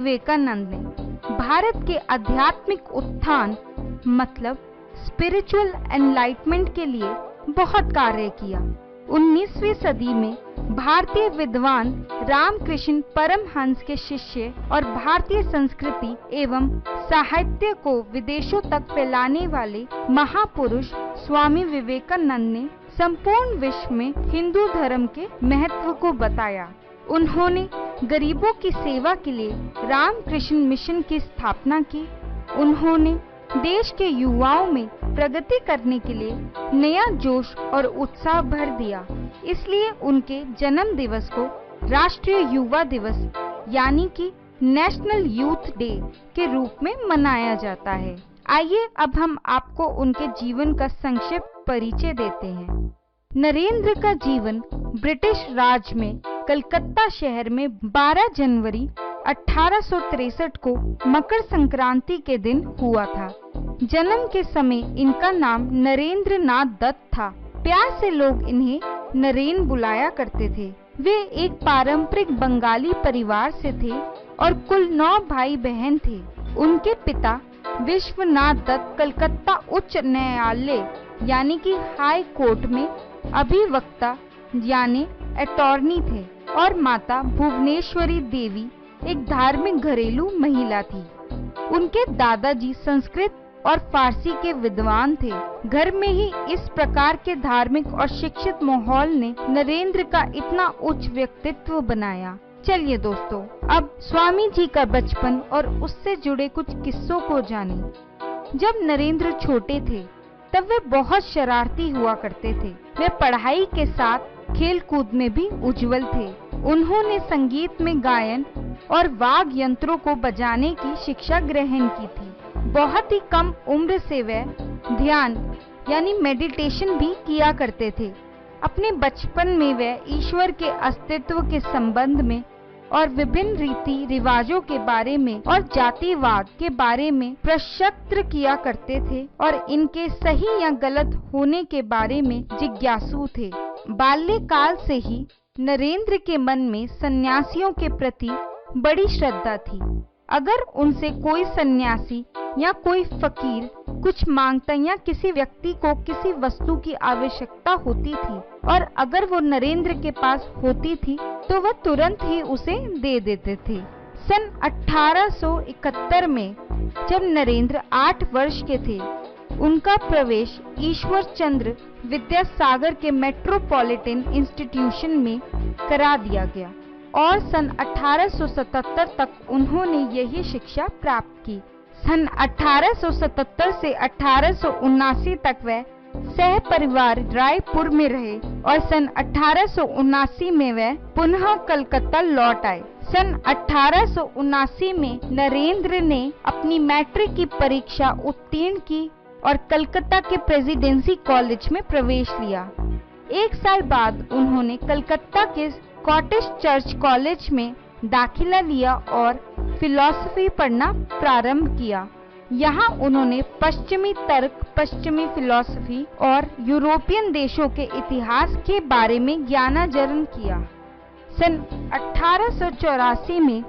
विवेकानंद ने भारत के आध्यात्मिक उत्थान मतलब स्पिरिचुअल एनलाइटमेंट के लिए बहुत कार्य किया। 19वीं सदी में भारतीय विद्वान रामकृष्ण परमहंस के शिष्य और भारतीय संस्कृति एवं साहित्य को विदेशों तक फैलाने वाले महापुरुष स्वामी विवेकानंद ने संपूर्ण विश्व में हिंदू धर्म के महत्व को बताया। उन्होंने गरीबों की सेवा के लिए रामकृष्ण मिशन की स्थापना की। उन्होंने देश के युवाओं में प्रगति करने के लिए नया जोश और उत्साह भर दिया। इसलिए उनके जन्म दिवस को राष्ट्रीय युवा दिवस यानी कि नेशनल यूथ डे के रूप में मनाया जाता है। आइए अब हम आपको उनके जीवन का संक्षिप्त परिचय देते हैं। नरेंद्र का जीवन ब्रिटिश राज में कलकत्ता शहर में 12 जनवरी 1863 को मकर संक्रांति के दिन हुआ था। जन्म के समय इनका नाम नरेंद्र नाथ दत्त था। प्यार से लोग इन्हें नरेन बुलाया करते थे। वे एक पारंपरिक बंगाली परिवार से थे और कुल 9 भाई बहन थे। उनके पिता विश्वनाथ दत्त कलकत्ता उच्च न्यायालय यानी कि हाई कोर्ट में अभिवक्ता यानी अटॉर्नी थे और माता भुवनेश्वरी देवी एक धार्मिक घरेलू महिला थी। उनके दादाजी संस्कृत और फारसी के विद्वान थे। घर में ही इस प्रकार के धार्मिक और शिक्षित माहौल ने नरेंद्र का इतना उच्च व्यक्तित्व बनाया। चलिए दोस्तों, अब स्वामी जी का बचपन और उससे जुड़े कुछ किस्सों को जानें। जब नरेंद्र छोटे थे तब वे बहुत शरारती हुआ करते थे। वे पढ़ाई के साथ खेल कूद में भी उज्जवल थे। उन्होंने संगीत में गायन और वाद्य यंत्रों को बजाने की शिक्षा ग्रहण की थी। बहुत ही कम उम्र से वे ध्यान यानी मेडिटेशन भी किया करते थे। अपने बचपन में वे ईश्वर के अस्तित्व के संबंध में और विभिन्न रीति रिवाजों के बारे में और जातिवाद के बारे में प्रश्न किया करते थे और इनके सही या गलत होने के बारे में जिज्ञासु थे। बाल्यकाल से ही नरेंद्र के मन में सन्यासियों के प्रति बड़ी श्रद्धा थी। अगर उनसे कोई सन्यासी या कोई फकीर कुछ मांगता या किसी व्यक्ति को किसी वस्तु की आवश्यकता होती थी और अगर वो नरेंद्र के पास होती थी तो वह तुरंत ही उसे दे देते थे। सन 1871 में जब नरेंद्र 8 वर्ष के थे, उनका प्रवेश ईश्वर चंद्र विद्यासागर के मेट्रोपॉलिटन इंस्टीट्यूशन में करा दिया गया और सन 1877 तक उन्होंने यही शिक्षा प्राप्त की। सन 1877 से 1879 तक वे सह परिवार रायपुर में रहे और सन 1879 में वे पुनः कलकत्ता लौट आए। सन 1879 में नरेंद्र ने अपनी मैट्रिक की परीक्षा उत्तीर्ण की और कलकत्ता के प्रेसिडेंसी कॉलेज में प्रवेश लिया। 1 साल बाद उन्होंने कलकत्ता के स्कॉटिश चर्च कॉलेज में दाखिला लिया और फिलॉसफी पढ़ना प्रारंभ किया। यहाँ उन्होंने पश्चिमी तर्क, पश्चिमी फिलॉसफी और यूरोपियन देशों के इतिहास के बारे में ज्ञानार्जन किया। सन 1884 में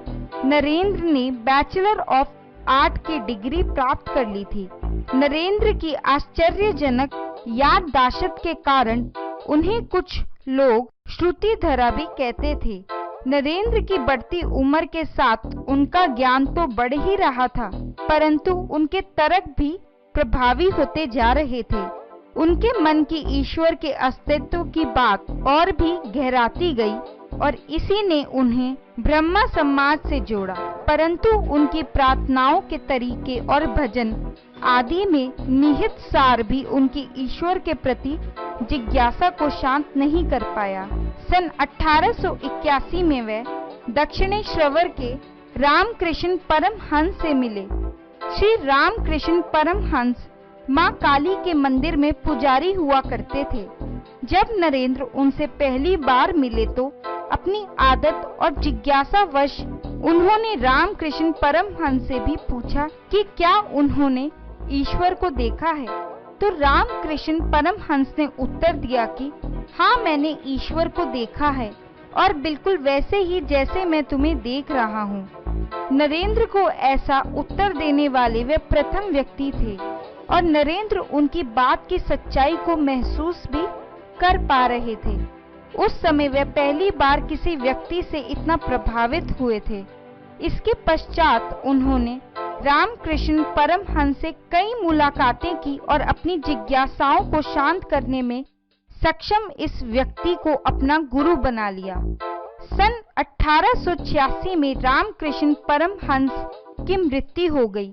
नरेंद्र ने बैचलर ऑफ आर्ट की डिग्री प्राप्त कर ली थी। नरेंद्र की आश्चर्यजनक याददाश्त के कारण उन्हें कुछ लोग श्रुतिधरा भी कहते थे। नरेंद्र की बढ़ती उम्र के साथ उनका ज्ञान तो बढ़ ही रहा था, परंतु उनके तर्क भी प्रभावी होते जा रहे थे। उनके मन की ईश्वर के अस्तित्व की बात और भी गहराती गई और इसी ने उन्हें ब्रह्मा समाज से जोड़ा। परंतु उनकी प्रार्थनाओं के तरीके और भजन आदि में निहित सार भी उनकी ईश्वर के प्रति जिज्ञासा को शांत नहीं कर पाया। सन 1881 में वे दक्षिणेश्वर के रामकृष्ण परमहंस से मिले। श्री रामकृष्ण परमहंस माँ काली के मंदिर में पुजारी हुआ करते थे। जब नरेंद्र उनसे पहली बार मिले तो अपनी आदत और जिज्ञासावश उन्होंने रामकृष्ण परमहंस से भी पूछा कि क्या उन्होंने ईश्वर को देखा है। तो रामकृष्ण परमहंस ने उत्तर दिया कि हाँ, मैंने ईश्वर को देखा है और बिल्कुल वैसे ही जैसे मैं तुम्हें देख रहा हूँ। नरेंद्र को ऐसा उत्तर देने वाले वे प्रथम व्यक्ति थे और नरेंद्र उनकी बात की सच्चाई को महसूस भी कर पा रहे थे। उस समय वे पहली बार किसी व्यक्ति से इतना प्रभावित हुए थे। इसके पश्चात उन्होंने रामकृष्ण परमहंस से कई मुलाकातें की और अपनी जिज्ञासाओं को शांत करने में सक्षम इस व्यक्ति को अपना गुरु बना लिया। सन 1886 में रामकृष्ण परमहंस की मृत्यु हो गई।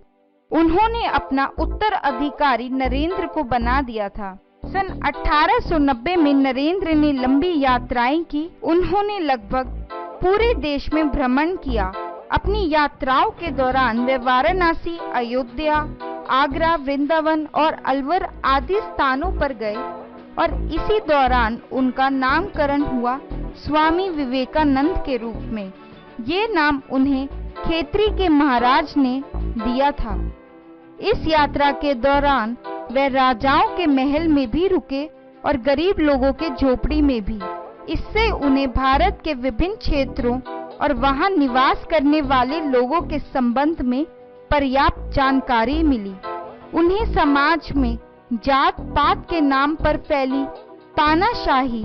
उन्होंने अपना उत्तराधिकारी नरेंद्र को बना दिया था। सन 1890 में नरेंद्र ने लंबी यात्राएं की। उन्होंने लगभग पूरे देश में भ्रमण किया। अपनी यात्राओं के दौरान वे वाराणसी, अयोध्या, आगरा, वृंदावन और अलवर आदि स्थानों पर गए और इसी दौरान उनका नामकरण हुआ स्वामी विवेकानंद के रूप में। ये नाम उन्हें खेतरी के महाराज ने दिया था। इस यात्रा के दौरान वे राजाओं के महल में भी रुके और गरीब लोगों के झोपड़ी में भी। इससे उन्हें भारत के विभिन्न क्षेत्रों और वहां निवास करने वाले लोगों के संबंध में पर्याप्त जानकारी मिली। उन्हें समाज में जात पात के नाम पर फैली तानाशाही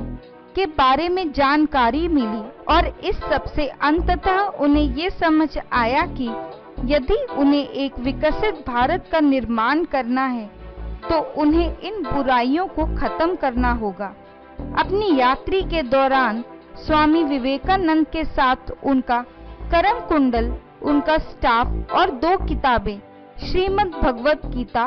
के बारे में जानकारी मिली और इस सब से अंततः उन्हें ये समझ आया कि यदि उन्हें एक विकसित भारत का निर्माण करना है तो उन्हें इन बुराइयों को खत्म करना होगा। अपनी यात्रा के दौरान स्वामी विवेकानंद के साथ उनका करम कुंडल, उनका स्टाफ और 2 किताबें श्रीमद् भगवत गीता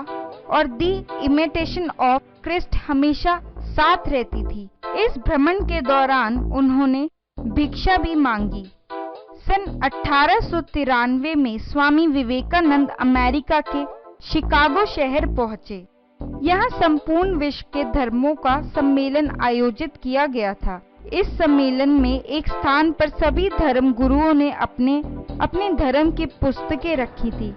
और दी इमिटेशन ऑफ क्रिस्ट हमेशा साथ रहती थी। इस भ्रमण के दौरान उन्होंने भिक्षा भी मांगी। सन 1893 में स्वामी विवेकानंद अमेरिका के शिकागो शहर पहुंचे। यहाँ संपूर्ण विश्व के धर्मों का सम्मेलन आयोजित किया गया था। इस सम्मेलन में एक स्थान पर सभी धर्म गुरुओं ने अपने धर्म की पुस्तकें रखी थी।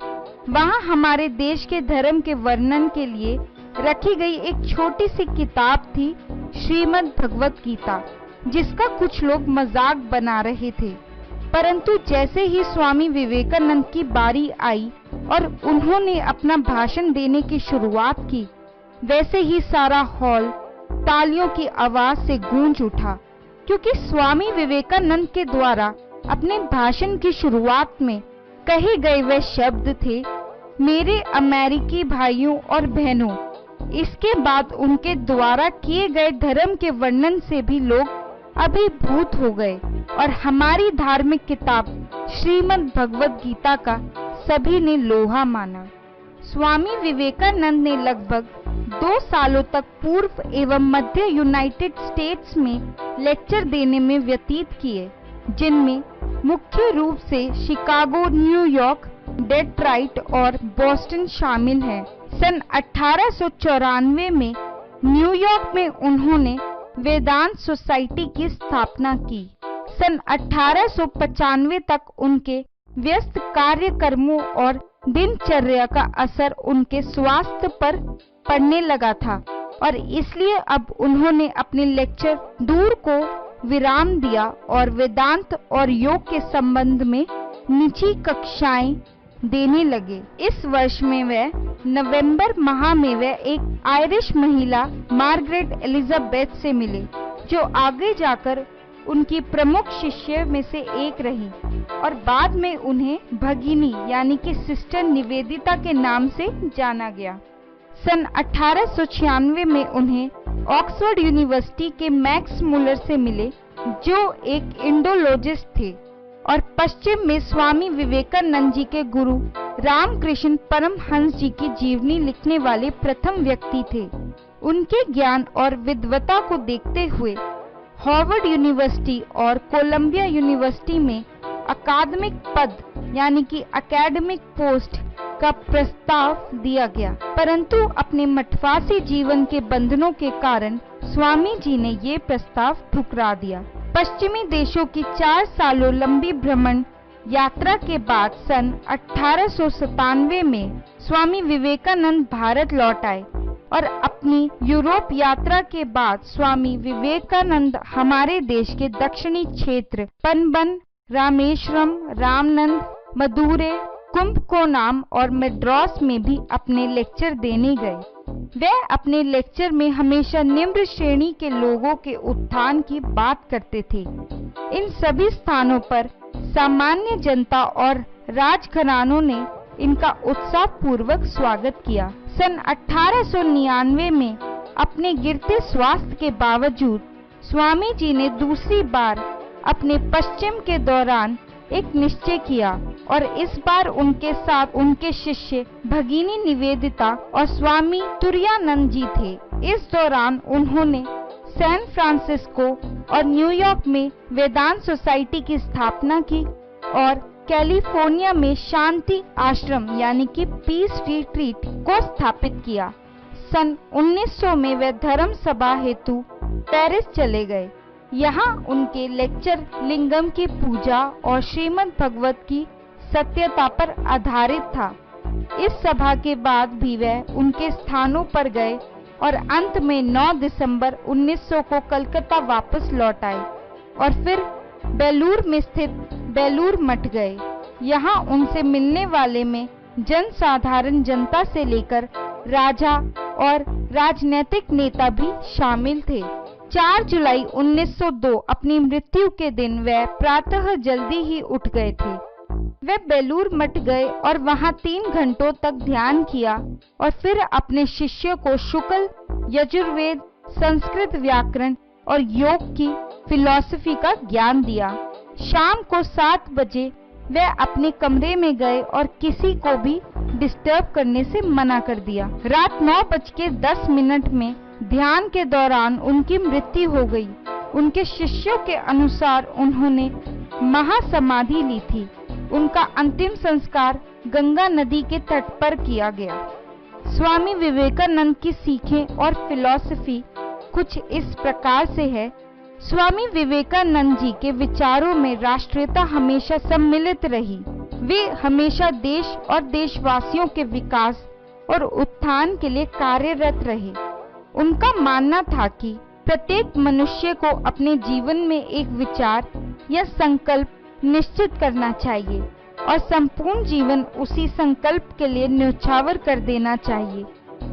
वहाँ हमारे देश के धर्म के वर्णन के लिए रखी गई एक छोटी सी किताब थी श्रीमद् भगवत गीता, जिसका कुछ लोग मजाक बना रहे थे। परंतु जैसे ही स्वामी विवेकानंद की बारी आई और उन्होंने अपना भाषण देने की शुरुआत की, वैसे ही सारा हॉल तालियों की आवाज से गूंज उठा, क्योंकि स्वामी विवेकानंद के द्वारा अपने भाषण की शुरुआत में कहे गए वे शब्द थे, मेरे अमेरिकी भाइयों और बहनों। इसके बाद उनके द्वारा किए गए धर्म के वर्णन से भी लोग अभिभूत हो गए और हमारी धार्मिक किताब श्रीमद् भगवत गीता का सभी ने लोहा माना। स्वामी विवेकानंद ने लगभग 2 सालों तक पूर्व एवं मध्य यूनाइटेड स्टेट्स में लेक्चर देने में व्यतीत किए, जिनमें मुख्य रूप से शिकागो, न्यूयॉर्क, डेट्रॉइट और बोस्टन शामिल हैं। सन 1894 में न्यूयॉर्क में उन्होंने वेदांत सोसाइटी की स्थापना की। सन 1895 तक उनके व्यस्त कार्यक्रमों और दिनचर्या का असर उनके स्वास्थ्य पर पड़ने लगा था और इसलिए अब उन्होंने अपने लेक्चर दूर को विराम दिया और वेदांत और योग के संबंध में निजी कक्षाएं देने लगे। इस वर्ष में वे नवंबर माह में वे एक आयरिश महिला मार्गरेट एलिजाबेथ से मिले, जो आगे जाकर उनकी प्रमुख शिष्य में से एक रही और बाद में उन्हें भगिनी यानी कि सिस्टर निवेदिता के नाम से जाना गया। सन 1896 में उन्हें ऑक्सफोर्ड यूनिवर्सिटी के मैक्स मुलर से मिले, जो एक इंडोलॉजिस्ट थे और पश्चिम में स्वामी विवेकानंद जी के गुरु रामकृष्ण परमहंस जी की जीवनी लिखने वाले प्रथम व्यक्ति थे। उनके ज्ञान और विद्वता को देखते हुए हार्वर्ड यूनिवर्सिटी और कोलंबिया यूनिवर्सिटी में अकादमिक पद यानी कि एकेडमिक पोस्ट का प्रस्ताव दिया गया, परंतु अपने मठवासी जीवन के बंधनों के कारण स्वामी जी ने ये प्रस्ताव ठुकरा दिया। पश्चिमी देशों की 4 सालों लंबी भ्रमण यात्रा के बाद सन 1897 में स्वामी विवेकानंद भारत लौट आए और अपनी यूरोप यात्रा के बाद स्वामी विवेकानंद हमारे देश के दक्षिणी क्षेत्र पनबन, रामेश्वरम, रामनंद, मदुरै, कुंभकोणम और मद्रास में भी अपने लेक्चर देने गए। वह अपने लेक्चर में हमेशा निम्न श्रेणी के लोगों के उत्थान की बात करते थे। इन सभी स्थानों पर सामान्य जनता और राजघरानों ने इनका उत्साहपूर्वक स्वागत किया। सन 1899 में अपने गिरते स्वास्थ्य के बावजूद स्वामी जी ने दूसरी बार अपने पश्चिम के दौरान एक निश्चय किया और इस बार उनके साथ उनके शिष्य भगिनी निवेदिता और स्वामी तुरायानंद जी थे। इस दौरान उन्होंने सैन फ्रांसिस्को और न्यूयॉर्क में वेदांत सोसाइटी की स्थापना की और कैलिफोर्निया में शांति आश्रम यानी कि पीस रिट्रीट को स्थापित किया। सन 1900 में वे धर्म सभा हेतु पेरिस चले गए। यहाँ उनके लेक्चर लिंगम की पूजा और श्रीमद् भगवत की सत्यता पर आधारित था। इस सभा के बाद भी वे उनके स्थानों पर गए और अंत में 9 दिसंबर 1900 को कलकत्ता वापस लौट आए और फिर बेलूर में स्थित बेलूर मठ गए। यहाँ उनसे मिलने वाले में जनसाधारण जनता से लेकर राजा और राजनीतिक नेता भी शामिल थे। 4 जुलाई 1902 अपनी मृत्यु के दिन वे प्रातः जल्दी ही उठ गए थे। वे बेलूर मठ गए और वहां 3 घंटों तक ध्यान किया और फिर अपने शिष्यों को शुक्ल, यजुर्वेद, संस्कृत व्याकरण और योग की फिलॉसफी का ज्ञान दिया। शाम को 7 बजे वे अपने कमरे में गए और किसी को भी डिस्टर्ब करने से मना कर दिया। रात 9:10 में ध्यान के दौरान उनकी मृत्यु हो गई। उनके शिष्यों के अनुसार उन्होंने महासमाधि ली थी। उनका अंतिम संस्कार गंगा नदी के तट पर किया गया। स्वामी विवेकानंद की सीखें और फिलॉसफी कुछ इस प्रकार से है। स्वामी विवेकानंद जी के विचारों में राष्ट्रीयता हमेशा सम्मिलित रही। वे हमेशा देश और देशवासियों के विकास और उत्थान के लिए कार्यरत रहे। उनका मानना था कि प्रत्येक मनुष्य को अपने जीवन में एक विचार या संकल्प निश्चित करना चाहिए और संपूर्ण जीवन उसी संकल्प के लिए न्यौछावर कर देना चाहिए,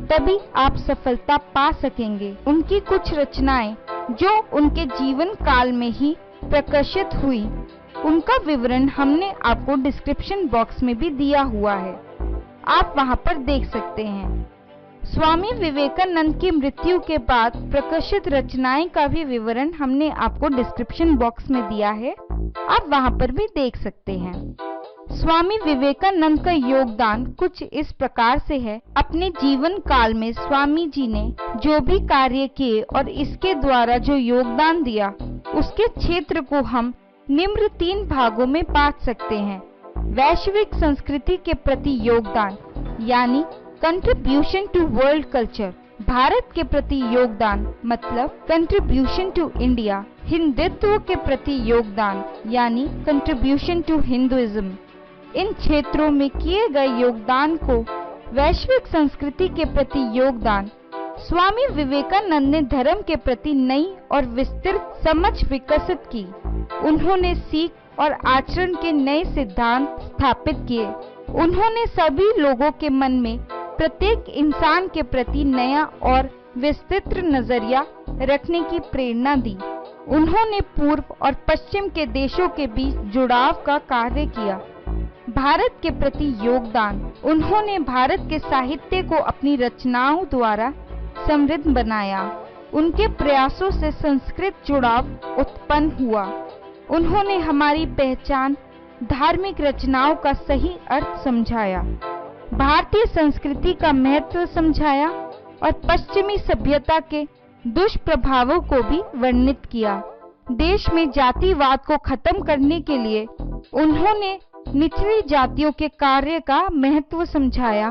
तभी आप सफलता पा सकेंगे। उनकी कुछ रचनाएं जो उनके जीवन काल में ही प्रकाशित हुई, उनका विवरण हमने आपको डिस्क्रिप्शन बॉक्स में भी दिया हुआ है, आप वहां पर देख सकते हैं। स्वामी विवेकानंद की मृत्यु के बाद प्रकाशित रचनाएं का भी विवरण हमने आपको डिस्क्रिप्शन बॉक्स में दिया है, आप वहां पर भी देख सकते हैं। स्वामी विवेकानंद का योगदान कुछ इस प्रकार से है। अपने जीवन काल में स्वामी जी ने जो भी कार्य किए और इसके द्वारा जो योगदान दिया, उसके क्षेत्र को हम निम्न 3 भागों में बांट सकते हैं। वैश्विक संस्कृति के प्रति योगदान यानी contribution to world culture, Bharat के प्रति योगदान मतलब कंट्रीब्यूशन टू इंडिया, हिंदुत्व के प्रति योगदान यानी कंट्रीब्यूशन टू हिंदुइज्म। इन क्षेत्रों में किए गए योगदान को वैश्विक संस्कृति के प्रति योगदान। स्वामी विवेकानंद ने धर्म के प्रति नई और विस्तृत समझ विकसित की। उन्होंने सीख और आचरण के नए सिद्धांत स्थापित किए। उन्होंने सभी लोगों के मन में प्रत्येक इंसान के प्रति नया और विस्तृत नजरिया रखने की प्रेरणा दी। उन्होंने पूर्व और पश्चिम के देशों के बीच जुड़ाव का कार्य किया। भारत के प्रति योगदान, उन्होंने भारत के साहित्य को अपनी रचनाओं द्वारा समृद्ध बनाया। उनके प्रयासों से संस्कृत जुड़ाव उत्पन्न हुआ। उन्होंने हमारी पहचान, धार्मिक रचनाओं का सही अर्थ समझाया, भारतीय संस्कृति का महत्व समझाया और पश्चिमी सभ्यता के दुष्प्रभावों को भी वर्णित किया। देश में जातिवाद को खत्म करने के लिए उन्होंने निचली जातियों के कार्य का महत्व समझाया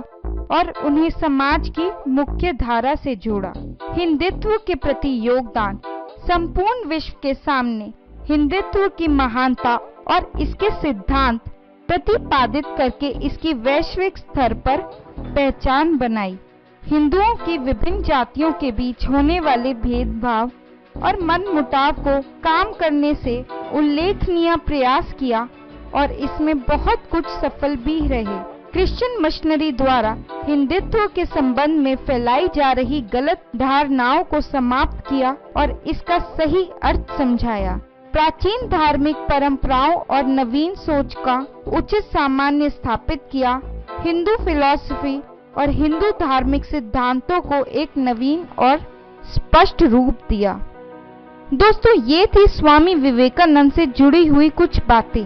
और उन्हें समाज की मुख्य धारा से जोड़ा। हिंदुत्व के प्रति योगदान, संपूर्ण विश्व के सामने हिंदुत्व की महानता और इसके सिद्धांत प्रतिपादित करके इसकी वैश्विक स्तर पर पहचान बनाई। हिंदुओं की विभिन्न जातियों के बीच होने वाले भेदभाव और मनमुटाव को कम करने से उल्लेखनीय प्रयास किया और इसमें बहुत कुछ सफल भी रहे। क्रिश्चियन मिशनरी द्वारा हिंदुत्व के संबंध में फैलाई जा रही गलत धारणाओं को समाप्त किया और इसका सही अर्थ समझाया। प्राचीन धार्मिक परंपराओं और नवीन सोच का उचित सामान्य स्थापित किया। हिंदू फिलॉसफी और हिंदू धार्मिक सिद्धांतों को एक नवीन और स्पष्ट रूप दिया। दोस्तों, ये थी स्वामी विवेकानंद से जुड़ी हुई कुछ बातें।